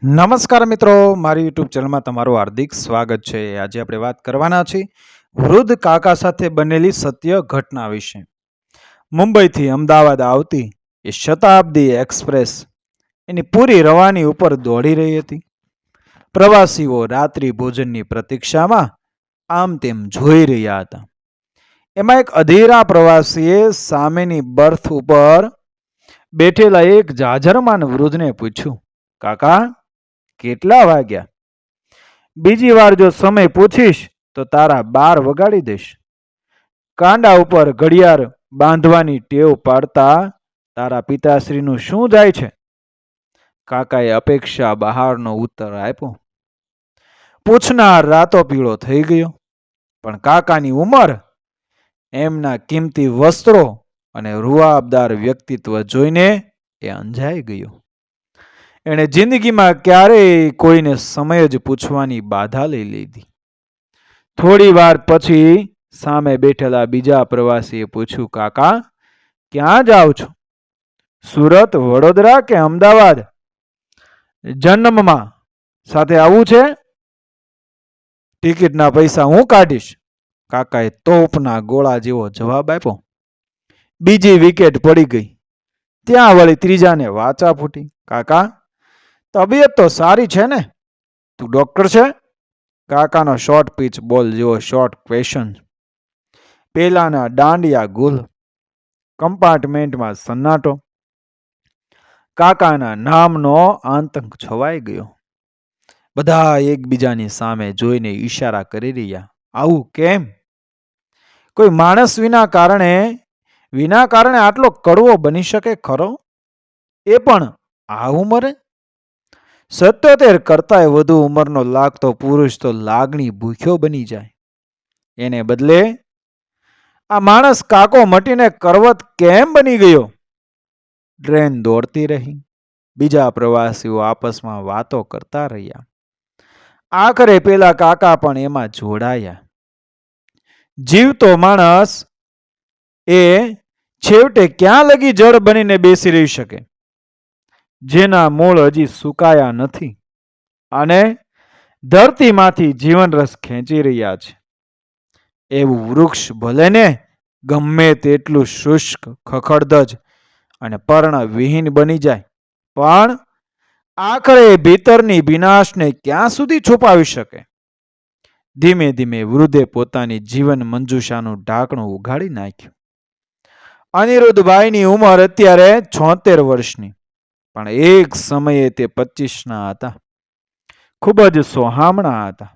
નમસ્કાર મિત્રો, મારી યુટ્યુબ ચેનલમાં તમારું હાર્દિક સ્વાગત છે. આજે આપણે વાત કરવાના છીએ વૃદ્ધ કાકા સાથે બનેલી સત્ય ઘટના વિશે. મુંબઈથી અમદાવાદ આવતી એ શતાબ્દી એક્સપ્રેસ એની પૂરી રવાની ઉપર દોડી રહી હતી. પ્રવાસીઓ રાત્રિ ભોજનની પ્રતીક્ષામાં આમ તેમ જોઈ રહ્યા હતા. એમાં એક અધીરા પ્રવાસીએ સામેની બર્થ ઉપર બેઠેલા એક જાજરમાન વૃદ્ધને પૂછ્યું, કાકા કેટલા વાગ્યા? બીજી વાર જો સમય પૂછીશ તો તારા 12 વગાડી દઈશ. કાંડા ઉપર ઘડિયાળ બાંધવાની ટેવ પાડતા તારા પિતાશ્રીનું શું જાય છે? કાકાએ અપેક્ષા બહારનો ઉત્તર આપ્યો. પૂછનાર રાતો પીળો થઈ ગયો, પણ કાકાની ઉંમર, એમના કિંમતી વસ્ત્રો અને રૂઆબદાર વ્યક્તિત્વ જોઈને એ અંજાઈ ગયો. એણે જિંદગીમાં ક્યારેય કોઈને સમય જ પૂછવાની બાધા લઈ લીધી. થોડી વાર પછી સામે બેઠેલા બીજા પ્રવાસીએ પૂછ્યું, કાકા ક્યાં જાઓ છો? સુરત, વડોદરા કે અમદાવાદ? જન્મમાં સાથે આવવું છે? ટિકિટના પૈસા હું કાઢીશ. કાકાએ તોપના ગોળા જેવો જવાબ આપ્યો. બીજી વિકેટ પડી ગઈ. ત્યાં વળી ત્રીજાને વાચા ફૂટી, કાકા તબિયત તો સારી છે ને? તું ડોક્ટર છે? કાકાનો શોર્ટ પીચ બોલ જેવો શોર્ટ ક્વેશ્ચન. પેલાના દાંડિયા ગુલ. કમ્પાર્ટમેન્ટમાં સન્નાટો. કાકાના નામનો આતંક છવાઈ ગયો. બધા એકબીજાની સામે જોઈને ઈશારા કરી રહ્યા. આવું કેમ? કોઈ માણસ વિના કારણે આટલો કડવો બની શકે ખરો? એ પણ આ ઉંમરે? 77 કરતાંય વધુ ઉંમરનો લાગતો પુરુષ તો લાગણી ભૂખ્યો બની જાય. એને બદલે આ માણસ કાકો મટીને કરવત કેમ બની ગયો? ટ્રેન દોડતી રહી. બીજા પ્રવાસીઓ આપસમાં વાતો કરતા રહ્યા. આખરે પેલા કાકા પણ એમાં જોડાયા. જીવતો માણસ એ છેવટે ક્યાં લગી જળ બનીને બેસી રહી શકે? જેના મૂળ હજી સુકાયા નથી અને ધરતીમાંથી જીવનરસ ખેંચી રહ્યા છે. એવું વૃક્ષ ભલે ને ગમે તેટલું શુષ્ક, ખખડધજ અને પર્ણવિહીન બની જાય, પણ આખરે ભીતરની ભીનાશને ક્યાં સુધી છુપાવી શકે? ધીમે ધીમે વૃદ્ધે પોતાની જીવન મંજુષાનું ઢાંકણું ઉઘાડી નાખ્યું. અનિરુદ્ધભાઈની ઉંમર અત્યારે 76 વર્ષની, પણ એક સમયે તે 25ના હતા. ખૂબ જ સોહામણા હતા.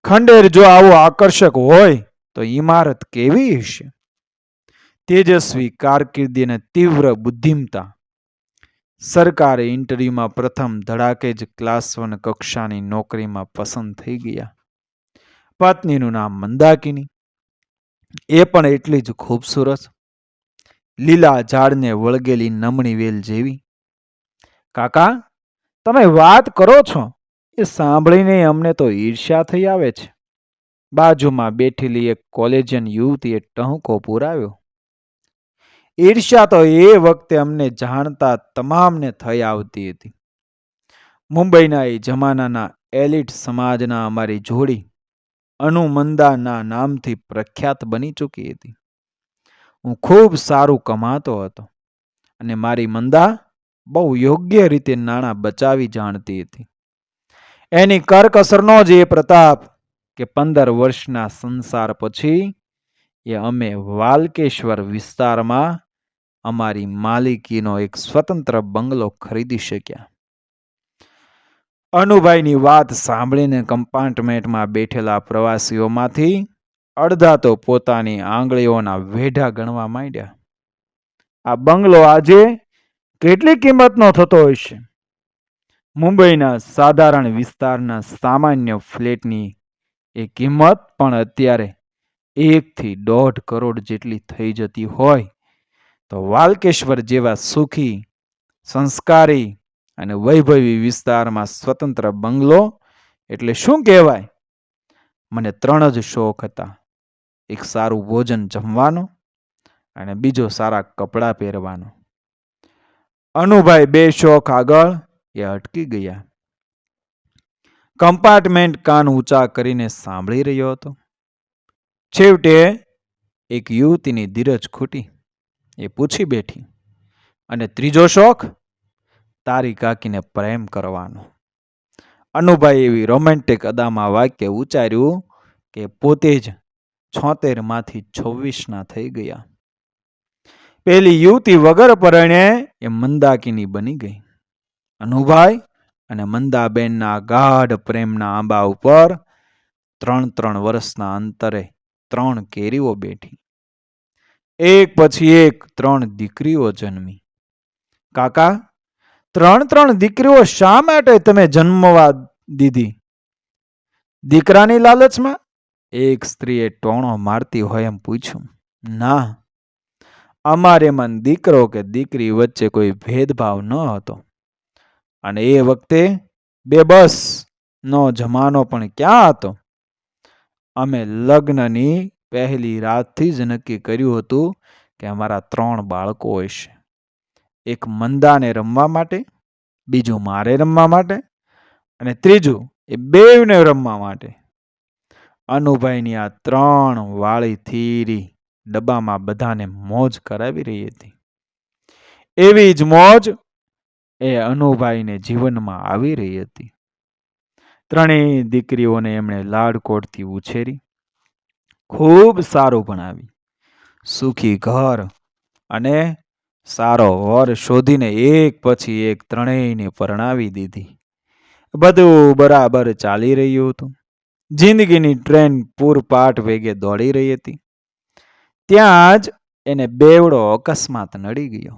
ખંડેર જો આવો આકર્ષક હોય તો ઇમારત કેવી હશે? તેજસ્વી કારકિર્દી અને તીવ્ર બુદ્ધિમતા. સરકારી ઇન્ટરવ્યુમાં પ્રથમ ધડાકે જ ક્લાસ 1 કક્ષાની નોકરીમાં પસંદ થઈ ગયા. પત્નીનું નામ મંદાકિની. એ પણ એટલી જ ખૂબસૂરત, લીલા ઝાડને વળગેલી નમણી વેલ જેવી. કાકા તમે વાત કરો છો એ સાંભળીને અમને તો ઈર્ષ્યા થઈ આવે છે. બાજુમાં બેઠેલી એક કોલેજિયન યુવતીએ ટહુકો પુરાવ્યો. ઈર્ષ્યા તો એ વખતે અમને જાણતા તમામને થઈ આવતી હતી. મુંબઈના એ જમાનાના એલિટ સમાજના અમારી જોડી અનુમંદાના નામથી પ્રખ્યાત બની ચૂકી હતી. હું ખૂબ સારું કમાતો હતો અને મારી મંદા બહુ યોગ્ય રીતે નાણાં બચાવી જાણતી હતી. એની કરકસરનો જ એ પ્રતાપ કે 15 વર્ષના સંસાર પછી એ અમે વાલકેશ્વર વિસ્તારમાં અમારી માલિકીનો એક સ્વતંત્ર બંગલો ખરીદી શક્યા. અનુભાઈની વાત સાંભળીને કમ્પાર્ટમેન્ટમાં બેઠેલા પ્રવાસીઓમાંથી અડધા તો પોતાની આંગળીઓના વેઢા ગણવા માંડ્યા. આ બંગલો આજે કેટલી કિંમતનો થતો હશે? મુંબઈના સાધારણ વિસ્તારના સામાન્ય ફ્લેટની એ કિંમત પણ અત્યારે 1 થી 1.5 કરોડ જેટલી થઈ જતી હોય તો વાલકેશ્વર જેવા સુખી, સંસ્કારી અને વૈભવી વિસ્તારમાં સ્વતંત્ર બંગલો એટલે શું કહેવાય? મને 3 જ શોખ હતા. એક સારું ભોજન જમવાનો અને બીજો સારા કપડાં પહેરવાનો. અનુભાઈ 2 શોખ આગળ એ અટકી ગયા. કમ્પાર્ટમેન્ટ કાન ઊંચા કરીને સાંભળી રહ્યો હતો. છેવટે એક યુવતીની ધીરજ ખૂટી. એ પૂછી બેઠી, અને ત્રીજો શોખ? તારી કાકીને પ્રેમ કરવાનો. અનુભાઈ એવી રોમેન્ટિક અદામાં વાક્ય ઉચ્ચાર્યું કે પોતે જ 76માંથી 26ના થઈ ગયા. પેલી યુવતી વગર પરણે એ મંદાકિની બની ગઈ. અનુભાઈ અને મંદાબેનના ગાઢ પ્રેમના આંબા ઉપર 3 વર્ષના અંતરે 3 કેરીઓ બેઠી. એક પછી એક 3 દીકરીઓ જન્મી. કાકા, 3 દીકરીઓ શા માટે તમે જન્મવા દીધી? દીકરાની લાલચમાં? એક સ્ત્રીએ ટોણો મારતી હોય એમ પૂછ્યું. ના, અમારે મન દીકરો કે દીકરી વચ્ચે કોઈ ભેદભાવ ન હતો. અને એ વખતે બેબસનો જમાનો પણ ક્યાં હતો? અમે લગ્નની પહેલી રાતથી જ નક્કી કર્યું હતું કે અમારા 3 બાળકો હશે. એક મંદાને રમવા માટે, બીજું મારે રમવા માટે, અને ત્રીજું એ બેવને રમવા માટે. અનુભાઈની આ 3 વાળી થીરી ડબ્બામાં બધાને મોજ કરાવી રહી હતી. એવી જ મોજ એ અનુભાઈને જીવનમાં આવી રહી હતી. 3 દીકરીઓને એમણે લાડકોડથી ઉછેરી, ખૂબ સારું ભણાવી, સુખી ઘર અને સારો વર શોધીને એક પછી એક 3ને પરણાવી દીધી. બધું બરાબર ચાલી રહ્યું હતું. જિંદગીની ટ્રેન પૂરપાટ વેગે દોડી રહી હતી. ત્યાં જ એને બેવડો અકસ્માત નડી ગયો.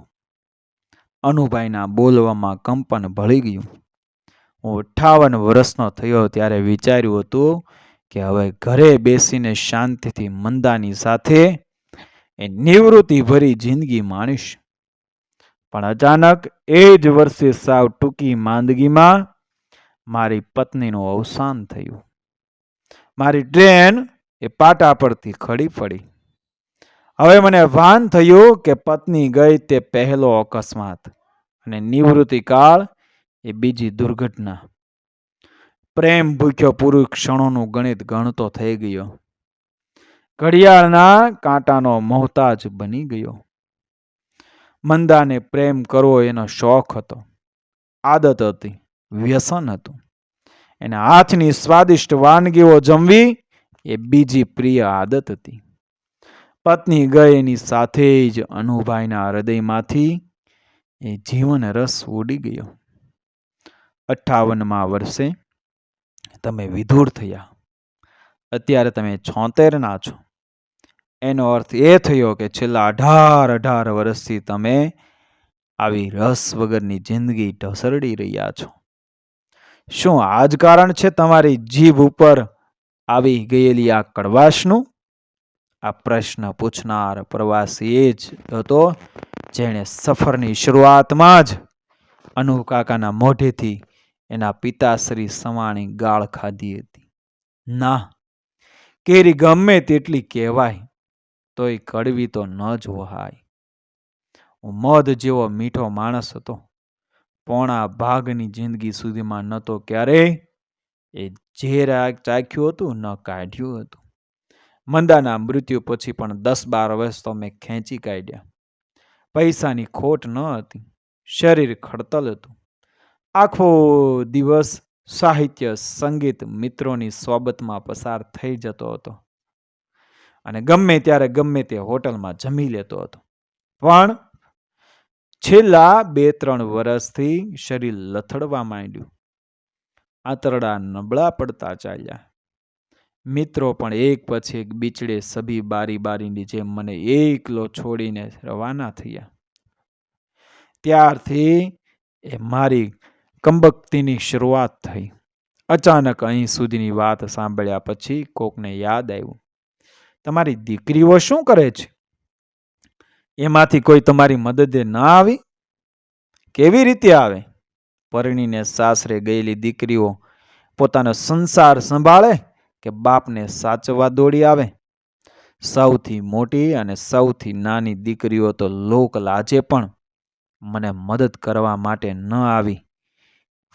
અનુભાઈના બોલવામાં કંપન ભળી ગયું. હું 58 વર્ષનો થયો ત્યારે વિચાર્યું હતું કે હવે ઘરે બેસીને શાંતિથી મંદાની સાથે એ નિવૃત્તિ ભરી જિંદગી માણીશ. પણ અચાનક એ જ વર્ષે સાવ ટૂંકી માંદગીમાં મારી પત્નીનું અવસાન થયું. મારી ટ્રેન એ પાટા પરથી ખડી પડી. હવે મને ભાન થયું કે પત્ની ગઈ તે પહેલો અકસ્માત અને નિવૃત્તિ કાળ એ બીજી દુર્ઘટના. પ્રેમ ભૂખ્યો પુરુષ ક્ષણોનું ગણિત ગણતો થઈ ગયો. ઘડિયાળના કાંટાનો મોહતાજ બની ગયો. મંદાને પ્રેમ કરવો એનો શોખ હતો, આદત હતી, વ્યસન હતું. એના હાથની સ્વાદિષ્ટ વાનગીઓ જમવી એ બીજી પ્રિય આદત હતી. પત્ની ગઈ એની સાથે જ અનુભાઈના હૃદયમાંથી એ જીવન રસ ઉડી ગયો. 58મા વર્ષે તમે વિધુર થયા. અત્યારે તમે 76ના છો. એનો અર્થ એ થયો કે છેલ્લા 18 વર્ષથી તમે આવી રસ વગરની જિંદગી ઢસરડી રહ્યા છો. શું આ જ કારણ છે તમારી જીભ ઉપર આવી ગયેલી આ કડવાશનું? આ પ્રશ્ન પૂછનાર પ્રવાસી એ જ હતો જેણે સફરની શરૂઆતમાં જ અનુકાકાના મોઢેથી એના પિતાશ્રી સમાણી ગાળ ખાધી હતી. ના, કેરી ગમે તેટલી કહેવાય તોય કડવી તો ન જ વહાય. હું મધ જેવો મીઠો માણસ હતો. પોણા ભાગની જિંદગી સુધીમાં ન તો ક્યારેય એ ઝેર ચાખ્યું હતું ન કાઢ્યું હતું. મંદાના મૃત્યુ પછી પણ 10-12 વર્ષ તો મેં ખેંચી કાઢ્યા. પૈસાની ખોટ ન હતી, શરીર ખડતલ હતું. આખો દિવસ સાહિત્ય, સંગીત, મિત્રોની સોબતમાં પસાર થઈ જતો હતો અને ગમે ત્યારે ગમે તે હોટલમાં જમી લેતો હતો. પણ છેલ્લા 2-3 વર્ષથી શરીર લથડવા માંડ્યું. આંતરડા નબળા પડતા ચાલ્યા. મિત્રો પણ એક પછી એક બીચડે સભી બારીની જેમ મને એકલો છોડીને રવાના થયા. ત્યારથી એ મારી કંબકતીની શરૂઆત થઈ. અચાનક અહીં સુધીની વાત સાંભળ્યા પછી કોકને યાદ આવ્યું, તમારી દીકરીઓ શું કરે છે? એમાંથી કોઈ તમારી મદદે ન આવી? કેવી રીતે આવે? પરણીને સાસરે ગયેલી દીકરીઓ પોતાનો સંસાર સંભાળે કે બાપને સાચવવા દોડી આવે? સૌથી મોટી અને સૌથી નાની દીકરીઓ તો લોક લાજે પણ મને મદદ કરવા માટે ન આવી.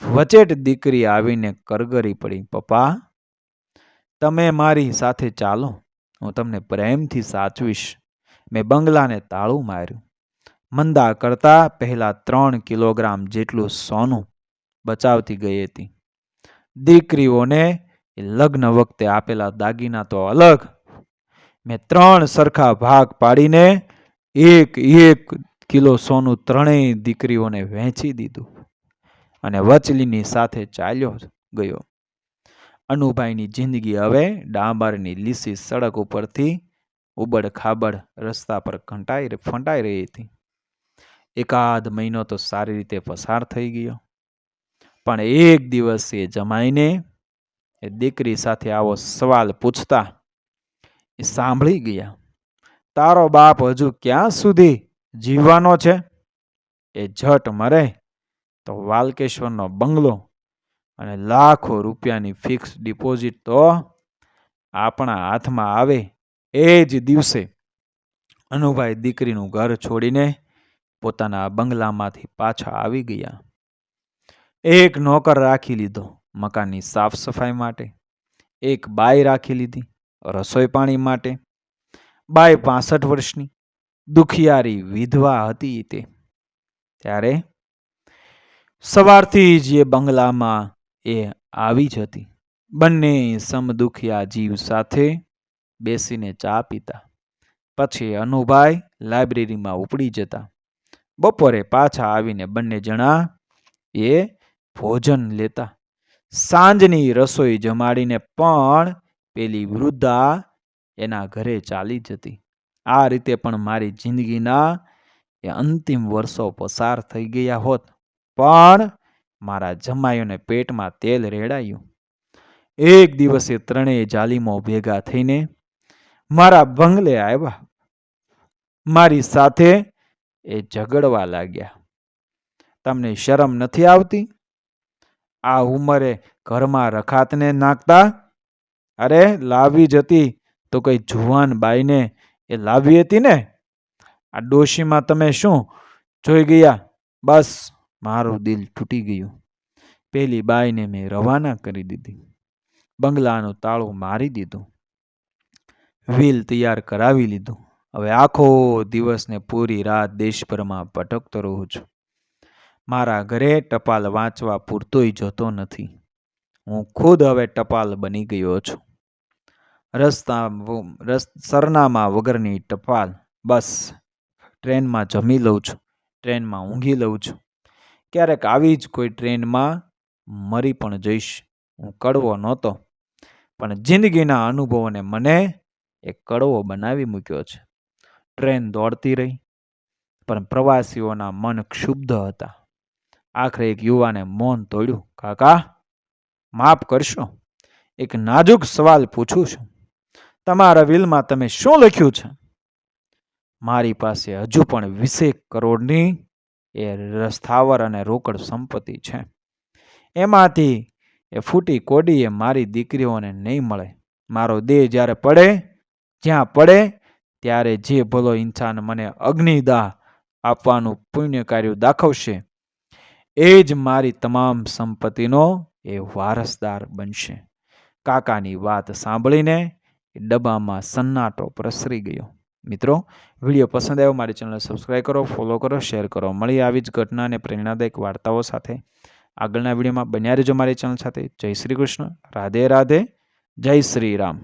વચેટ દીકરી આવીને કરગરી પડી, પપ્પા તમે મારી સાથે ચાલો, હું તમને પ્રેમથી સાચવીશ. મેં બંગલાને તાળું માર્યું. મંદા કરતા પહેલા 3 કિલોગ્રામ જેટલું સોનું બચાવતી ગઈ હતી. દીકરીઓને લગ્ન વખતે આપેલા દાગીના તો અલગ. મેં 3 સરખા ભાગ પાડીને 1 કિલો સોનું 3 દીકરીઓને વહેંચી દીધું અને વચલીની સાથે ચાલ્યો ગયો. અનુભાઈની જિંદગી હવે ડાંબરની લીસી સડક ઉપરથી ઉબડ ખાબડ રસ્તા પર ફંટાઈ રહી હતી. એકાદ મહિનો તો સારી રીતે પસાર થઈ ગયો, પણ એક દિવસ એ જમાઈને એ દીકરી સાથે આવો સવાલ પૂછતા એ સાંભળી ગયા. તારો બાપ હજુ ક્યાં સુધી જીવવાનો છે? એ ઝટ મરે તો વાલકેશ્વરનો બંગલો અને લાખો રૂપિયાની ફિક્સ ડિપોઝિટ તો આપણા હાથમાં આવે. એ જ દિવસે અનુભાઈ દીકરીનું ઘર છોડીને પોતાના બંગલામાંથી પાછા આવી ગયા. એક નોકર રાખી લીધો મકાનની સાફ સફાઈ માટે, એક બાઈ રાખી લીધી રસોઈ પાણી માટે. બાઈ 65 વર્ષની દુખિયારી વિધવા હતી. ત્યારે સવારથી જ એ બંગલામાં એ આવી જ હતી. બંને સમદુખિયા જીવ સાથે બેસીને ચા પીતા. પછી અનુભાઈ લાઇબ્રેરીમાં ઉપડી જતા. બપોરે પાછા આવીને બંને જણા એ ભોજન લેતા. સાંજની રસોઈ જમાડીને પણ પેલી વૃદ્ધા એના ઘરે ચાલી જતી. આ રીતે પણ મારી જિંદગીના એ અંતિમ વર્ષો પસાર થઈ ગયા હોત, પણ મારા જમાઈઓને પેટમાં તેલ રેડાયું. એક દિવસે 3 જાલિમો ભેગા થઈને મારા બંગલે આવ્યા. મારી સાથે એ ઝઘડવા લાગ્યા. તમને શરમ નથી આવતી? આ ઉંમરે ઘરમાં રખાતને નાખતા? અરે લાવી જ હતી તો કઈ જુવાન બાઈને એ લાવી હતી ને. આ ડોશીમાં તમે શું જોઈ ગયા? બસ મારું દિલ તૂટી ગયું. પેલી બાઈને મેં રવાના કરી દીધી. બંગલાનું તાળું મારી દીધું. વ્હીલ તૈયાર કરાવી લીધું. હવે આખો દિવસ ને પૂરી રાત દેશભરમાં ભટકતો રહું છું. મારા ઘરે ટપાલ વાંચવા પૂરતોય જતો નથી. હું ખુદ હવે ટપાલ બની ગયો છું. સરનામા વગરની ટપાલ. બસ ટ્રેનમાં જમી લઉં છું, ટ્રેનમાં ઊંઘી લઉં છું. ક્યારેક આવી જ કોઈ ટ્રેનમાં મરી પણ જઈશ. હું કડવો નહોતો, પણ જિંદગીના અનુભવોને મને એક કડવો બનાવી મૂક્યો છે. ટ્રેન દોડતી રહી, પણ પ્રવાસીઓના મન ક્ષુબ્ધ હતા. આખરે એક યુવાને મૌન તોડ્યું. કાકા માફ કરશો, એક નાજુક સવાલ પૂછું છું. તમારા વિલમાં તમે શું લખ્યું છે? મારી પાસે હજુ પણ 20 કરોડની એ સ્થાવર અને રોકડ સંપત્તિ છે. એમાંથી એ ફૂટી કોડીએ મારી દીકરીઓને નહીં મળે. મારો દેહ જ્યારે પડે, જ્યાં પડે ત્યારે જે ભલો ઇન્સાન મને અગ્નિદાહ આપવાનું પુણ્ય કાર્ય દાખવશે, એ જ મારી તમામ સંપત્તિનો એ વારસદાર બનશે. કાકાની વાત સાંભળીને ડબ્બામાં સન્નાટો પ્રસરી ગયો. મિત્રો, વિડીયો પસંદ આવ્યો મારી ચેનલ સબસ્ક્રાઈબ કરો, ફોલો કરો, શેર કરો. મળી આવી જ ઘટના અને પ્રેરણાદાયક વાર્તાઓ સાથે આગળના વિડીયોમાં બન્યા રહેજો મારી ચેનલ સાથે. જય શ્રી કૃષ્ણ, રાધે રાધે, જય શ્રી રામ.